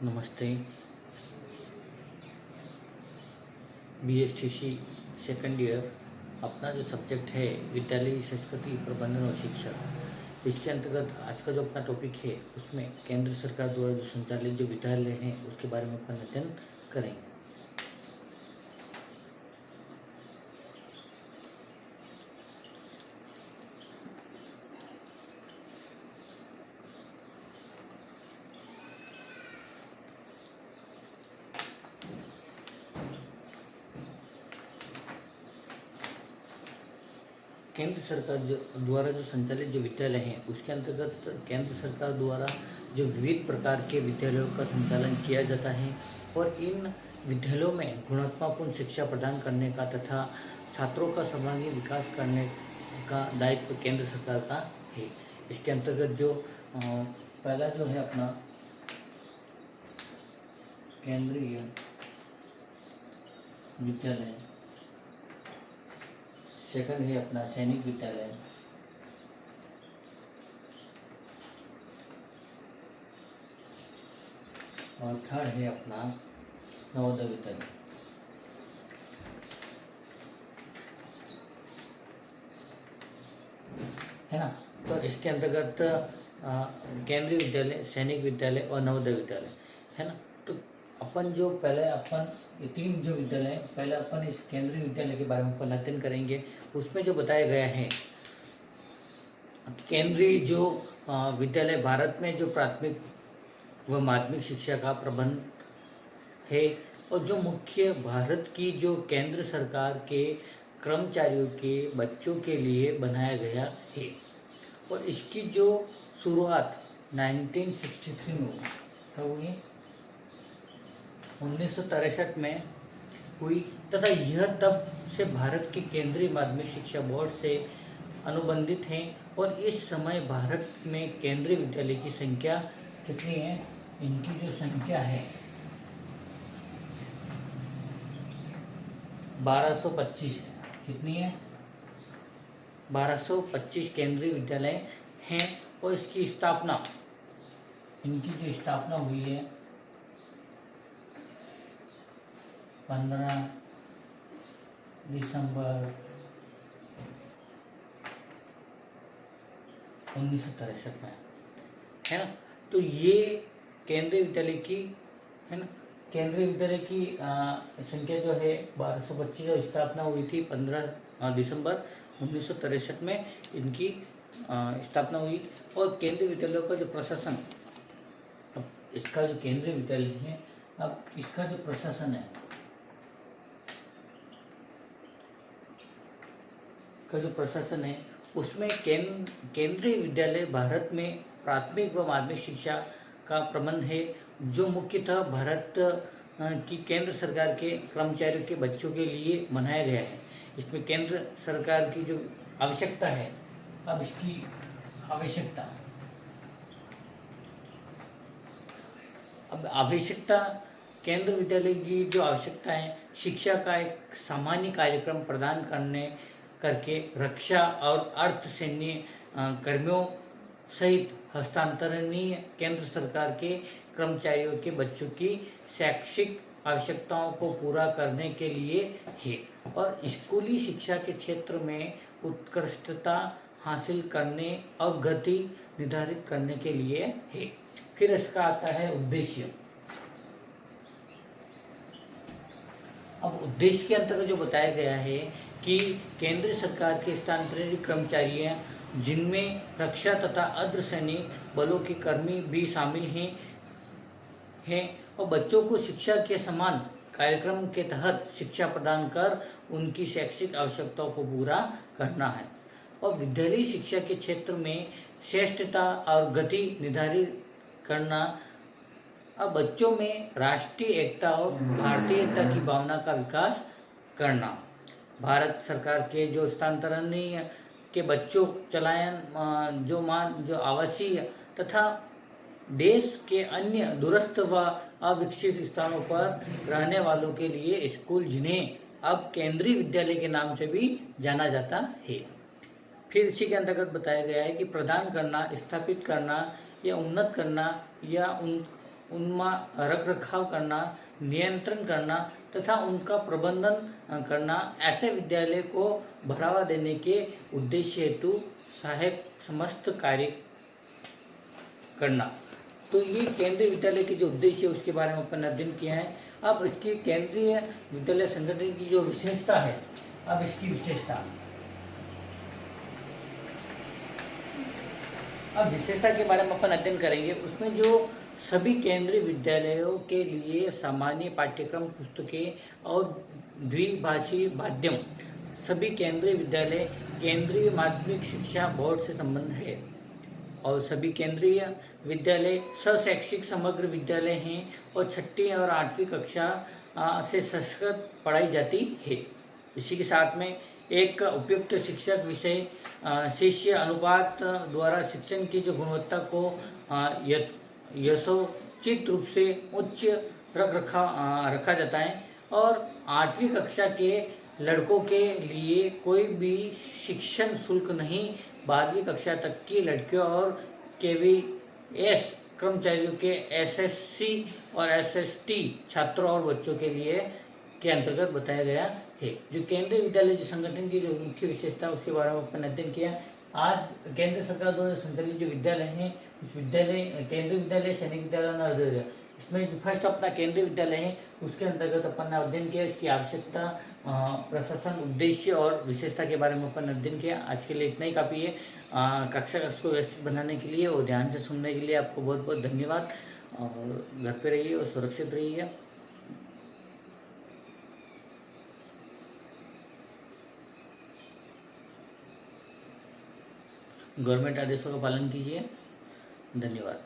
नमस्ते। BSTC second year अपना जो सब्जेक्ट है विद्यालयी संस्कृति प्रबंधन और शिक्षा, इसके अंतर्गत आज का जो अपना टॉपिक है उसमें केंद्र सरकार द्वारा जो संचालित जो विद्यालय हैं उसके बारे में अपन अध्ययन करेंगे। केंद्र सरकार द्वारा जो संचालित जो विद्यालय हैं उसके अंतर्गत केंद्र सरकार द्वारा जो विविध प्रकार के विद्यालयों का संचालन किया जाता है और इन विद्यालयों में गुणात्मकपूर्ण शिक्षा प्रदान करने का तथा छात्रों का सर्वांगीण विकास करने का दायित्व केंद्र सरकार का है। इसके अंतर्गत जो पहला जो है अपना केंद्रीय विद्यालय, सेकंड है अपना सैनिक विद्यालय, और थर्ड है अपना नवोदय विद्यालय। है ना। तो इसके अंतर्गत केंद्रीय विद्यालय, सैनिक विद्यालय और नवोदय विद्यालय है ना। तो अपन जो पहले अपन ये तीन जो विद्यालय, पहले अपन इस केंद्रीय विद्यालय के बारे में अपन अध्ययन करेंगे। उसमें जो बताया गया है केंद्रीय जो विद्यालय भारत में जो प्राथमिक व माध्यमिक शिक्षा का प्रबंध है और जो मुख्य भारत की जो केंद्र सरकार के कर्मचारियों के बच्चों के लिए बनाया गया है और इसकी जो शुरुआत 1963 में हुई, 1963 में हुई तथा यह तब से भारत के केंद्रीय माध्यमिक शिक्षा बोर्ड से अनुबंधित हैं और इस समय भारत में केंद्रीय विद्यालय की संख्या कितनी है, इनकी जो संख्या है 1225 है। कितनी है? 1225 केंद्रीय विद्यालय हैं और इसकी स्थापना, इनकी जो स्थापना हुई है 15 दिसंबर 1963 में, है ना। तो ये केंद्रीय विद्यालय की, है ना, केंद्रीय विद्यालय की संख्या जो है 1225 और स्थापना हुई थी 15 दिसंबर 1963 में इनकी स्थापना हुई। और केंद्रीय विद्यालयों का जो प्रशासन, अब इसका जो केंद्रीय विद्यालय है, अब इसका जो प्रशासन है, का जो प्रशासन है उसमें केंद्रीय विद्यालय भारत में प्राथमिक व माध्यमिक शिक्षा का प्रबंध है जो मुख्यतः भारत की केंद्र सरकार के कर्मचारियों के बच्चों के लिए बनाया गया है। इसमें केंद्र सरकार की जो आवश्यकता है, अब इसकी आवश्यकता, केंद्र विद्यालय की जो आवश्यकता है शिक्षा का एक सामान्य कार्यक्रम प्रदान करके रक्षा और अर्ध सैन्य कर्मियों सहित हस्तांतरणीय केंद्र सरकार के कर्मचारियों के बच्चों की शैक्षिक आवश्यकताओं को पूरा करने के लिए है और स्कूली शिक्षा के क्षेत्र में उत्कृष्टता हासिल करने और गति निर्धारित करने के लिए है। फिर इसका आता है उद्देश्य। अब उद्देश्य के अंतर्गत जो बताया गया है कि केंद्र सरकार के स्थानांतरित कर्मचारी जिनमें रक्षा तथा अर्धसैनिक बलों के कर्मी भी शामिल हैं और बच्चों को शिक्षा के समान कार्यक्रम के तहत शिक्षा प्रदान कर उनकी शैक्षिक आवश्यकताओं को पूरा करना है और विद्यालयी शिक्षा के क्षेत्र में श्रेष्ठता और गति निर्धारित करना, अब बच्चों में राष्ट्रीय एकता और भारतीय एकता की भावना का विकास करना, भारत सरकार के जो स्थानांतरणीय के बच्चों चलायन जो आवासीय तथा देश के अन्य दूरस्थ व अविकसित स्थानों पर रहने वालों के लिए स्कूल, जिन्हें अब केंद्रीय विद्यालय के नाम से भी जाना जाता है। फिर इसी के अंतर्गत बताया गया है कि प्रदान करना, स्थापित करना या उन्नत करना या उनमें रख रखाव करना, नियंत्रण करना तथा उनका प्रबंधन करना, ऐसे विद्यालय को बढ़ावा देने के उद्देश्य हेतु सहायक समस्त कार्य करना। तो ये केंद्रीय विद्यालय के जो उद्देश्य है उसके बारे में अपन अध्ययन किया है। अब इसकी केंद्रीय विद्यालय संगठन की जो विशेषता है, अब इसकी विशेषता, अब विशेषता के बारे में अपन अध्ययन करेंगे। उसमें जो सभी केंद्रीय विद्यालयों के लिए सामान्य पाठ्यक्रम, पुस्तकें और द्विभाषी माध्यम, सभी केंद्रीय विद्यालय केंद्रीय माध्यमिक शिक्षा बोर्ड से संबंध है और सभी केंद्रीय विद्यालय सशैक्षिक समग्र विद्यालय हैं और 6ठी और 8वीं कक्षा से संस्कृत पढ़ाई जाती है। इसी के साथ में एक उपयुक्त शिक्षक विषय शिष्य अनुपात द्वारा शिक्षण की जो गुणवत्ता को यथोचित रूप से उच्च रखा जाता है और 8वीं कक्षा के लड़कों के लिए कोई भी शिक्षण शुल्क नहीं, 12वीं कक्षा तक की लड़कियों और KVS कर्मचारियों के SSC और SST छात्रों और बच्चों के लिए के अंतर्गत बताया गया है। जो केंद्रीय विद्यालय जो संगठन की जो मुख्य विशेषता उसके बारे में अपन अध्ययन किया। आज केंद्र सरकार द्वारा संचालित जो विद्यालय हैं, उस विद्यालय केंद्रीय विद्यालय, सैनिक विद्यालय और नवोदय विद्यालय, इसमें जो फर्स्ट अपना केंद्रीय विद्यालय है उसके अंतर्गत अपन ने अध्ययन किया। इसकी आवश्यकता, प्रशासन, उद्देश्य और विशेषता के बारे में अपन अध्ययन किया। आज के लिए इतना ही काफ़ी है। कक्षा को व्यवस्थित बनाने के लिए और ध्यान से सुनने के लिए आपको बहुत बहुत धन्यवाद। और घर पे रहिए और सुरक्षित रहिए। गवर्नमेंट आदेशों का पालन कीजिए। धन्यवाद।